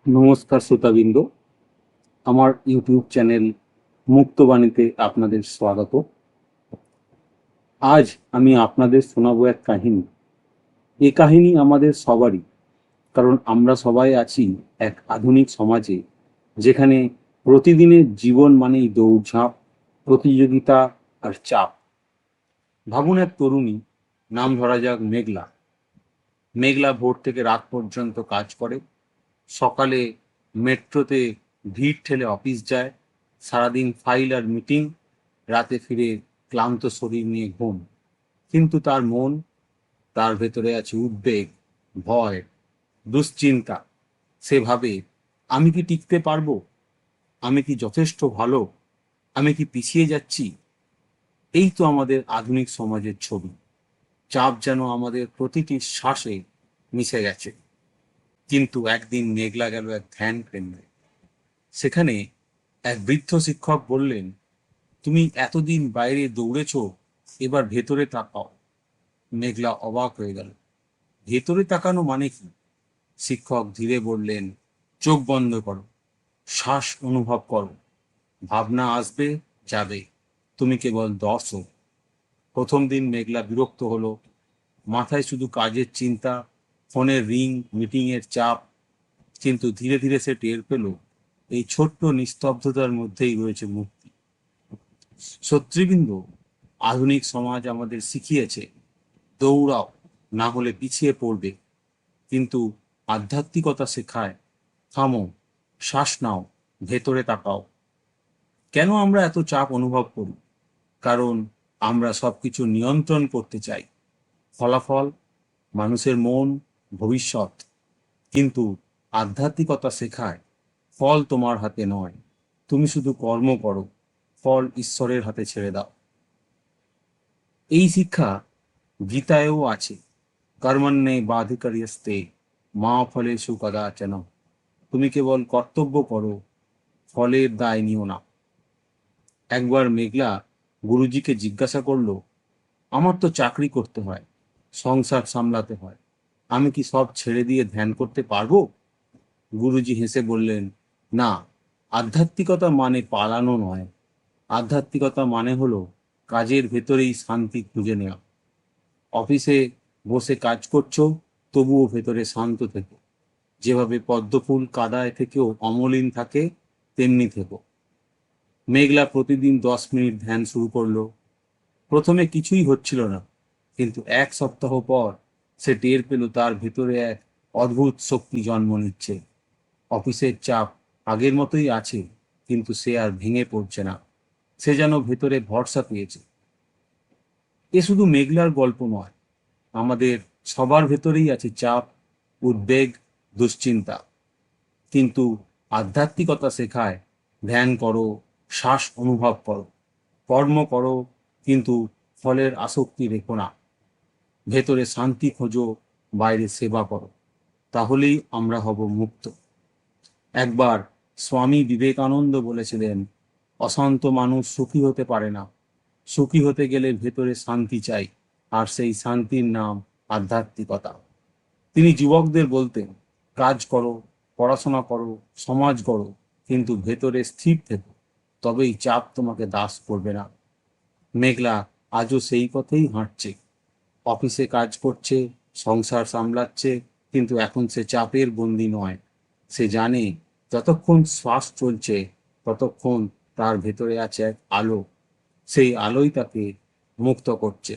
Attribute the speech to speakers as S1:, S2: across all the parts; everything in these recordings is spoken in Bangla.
S1: নমস্কার শ্রোতাবৃন্দ, আমার ইউটিউব চ্যানেল মুক্তবাণীতে আপনাদের স্বাগত। আজ আমি আপনাদের শোনাবো এক কাহিনী। এ কাহিনী আমাদের সবারই, কারণ আমরা সবাই আছি এক আধুনিক সমাজে, যেখানে প্রতিদিনের জীবন মানেই দৌড়ঝাঁপ, প্রতিযোগিতা আর চাপ। ভাবুন, এক তরুণী, নাম ধরা যাক মেঘলা। মেঘলা ভোর থেকে রাত পর্যন্ত কাজ করে। সকালে মেট্রোতে ভিড় ঠেলে অফিস যায়, সারাদিন ফাইল আর মিটিং, রাতে ফিরে ক্লান্ত শরীর নিয়ে ঘুম। কিন্তু তার মন, তার ভেতরে আছে উদ্বেগ, ভয়, দুশ্চিন্তা। সে ভাবে, আমি কি টিকতে পারবো? আমি কি যথেষ্ট ভালো? আমি কি পিছিয়ে যাচ্ছি? এই তো আমাদের আধুনিক সমাজের ছবি। চাপ যেন আমাদের প্রতিটি শ্বাসে মিশে গেছে। কিন্তু একদিন মেঘলা গেল এক ধ্যান কেন্দ্রে। সেখানে এক বৃদ্ধ শিক্ষক বললেন, তুমি এতদিন বাইরে দৌড়েছ, এবার ভেতরে তাকাও। মেঘলা অবাক হয়ে গেল। ভেতরে তাকানো মানে কি? শিক্ষক ধীরে বললেন, চোখ বন্ধ করো, শ্বাস অনুভব করো। ভাবনা আসবে, যাবে, তুমি কেবল দর্শক। প্রথম দিন মেঘলা বিরক্ত হলো। মাথায় শুধু কাজের চিন্তা, ফোনের রিং, মিটিং এর চাপ। কিন্তু ধীরে ধীরে সে টের পেল, এই ছোট্ট নিস্তব্ধতার মধ্যেই রয়েছে মুক্তি। শত্রুবৃন্দ, আধুনিক সমাজ আমাদের শিখিয়েছে, দৌড়াও, না হলে পিছিয়ে পড়বে। কিন্তু আধ্যাত্মিকতা শেখায়, থামো, শ্বাস নাও, ভেতরে তাকাও। কেন আমরা এত চাপ অনুভব করি? কারণ আমরা সবকিছু নিয়ন্ত্রণ করতে চাই। ফলাফল, মানুষের মন, ভবিষ্যৎ। কিন্তু আধ্যাত্মিকতা শেখায়, ফল তোমার হাতে নয়, তুমি শুধু কর্ম করো, ফল ঈশ্বরের হাতে ছেড়ে দাও। এই শিক্ষা গীতায়ও আছে, কর্মণ্যে বাধিকারিয়স্তে মা ফলেষু কদাচন। তুমি কেবল কর্তব্য করো, ফলের দায় নিও না। একবার মেঘলা গুরুজিকে জিজ্ঞাসা করলো, আমার তো চাকরি করতে হয়, সংসার সামলাতে হয়, আমি কি সব ছেড়ে দিয়ে ধ্যান করতে পারবো? গুরুজি হেসে বললেন, না, আধ্যাত্মিকতা মানে পালানো নয়। আধ্যাত্মিকতা মানে হলো কাজের ভেতরেই শান্তি খুঁজে নেওয়া। অফিসে বসে কাজ করছো, তবুও ভেতরে শান্ত থেকো। যেভাবে পদ্মফুল কাদায় থেকেও অমলিন থাকে, তেমনি থেকো। মেঘলা প্রতিদিন 10 মিনিট ধ্যান শুরু করলো। প্রথমে কিছুই হচ্ছিল না, কিন্তু এক সপ্তাহ পর সে টের পেল তার ভেতরে এক অদ্ভুত শক্তি জন্ম নিচ্ছে। অফিসের চাপ আগের মতোই আছে, কিন্তু সে আর ভেঙে পড়ছে না। সে যেন ভেতরে ভরসা পেয়েছে। এ শুধু মেঘলার গল্প নয়, আমাদের সবার ভেতরেই আছে চাপ, উদ্বেগ, দুশ্চিন্তা। কিন্তু আধ্যাত্মিকতা শেখায়, ধ্যান করো, শ্বাস অনুভব করো, কর্ম করো, কিন্তু ফলের আসক্তি রেখো না। ভেতরে শান্তি খোঁজো, বাইরে সেবা করো, তাহলেই আমরা হব মুক্ত। একবার স্বামী বিবেকানন্দ বলেছিলেন, অশান্ত মানুষ সুখী হতে পারে না। সুখী হতে গেলে ভেতরে শান্তি চাই, আর সেই শান্তির নাম আধ্যাত্মিকতা। তিনি যুবকদের বলতেন, কাজ করো, পড়াশোনা করো, সমাজ গড়ো, কিন্তু ভেতরে স্থির থেকো, তবেই চাপ তোমাকে দাস করবে না। মেঘলা আজও সেই পথেই হাঁটছে। অফিসে কাজ করছে, সংসার সামলাচ্ছে, কিন্তু এখন সে চাপের বন্দী নয়। সে জানে, যতক্ষণ শ্বাস চলছে, ততক্ষণ তার ভেতরে আছে এক আলো। সেই আলোই তাকে মুক্ত করছে।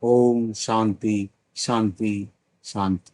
S1: ওম শান্তি, শান্তি, শান্তি।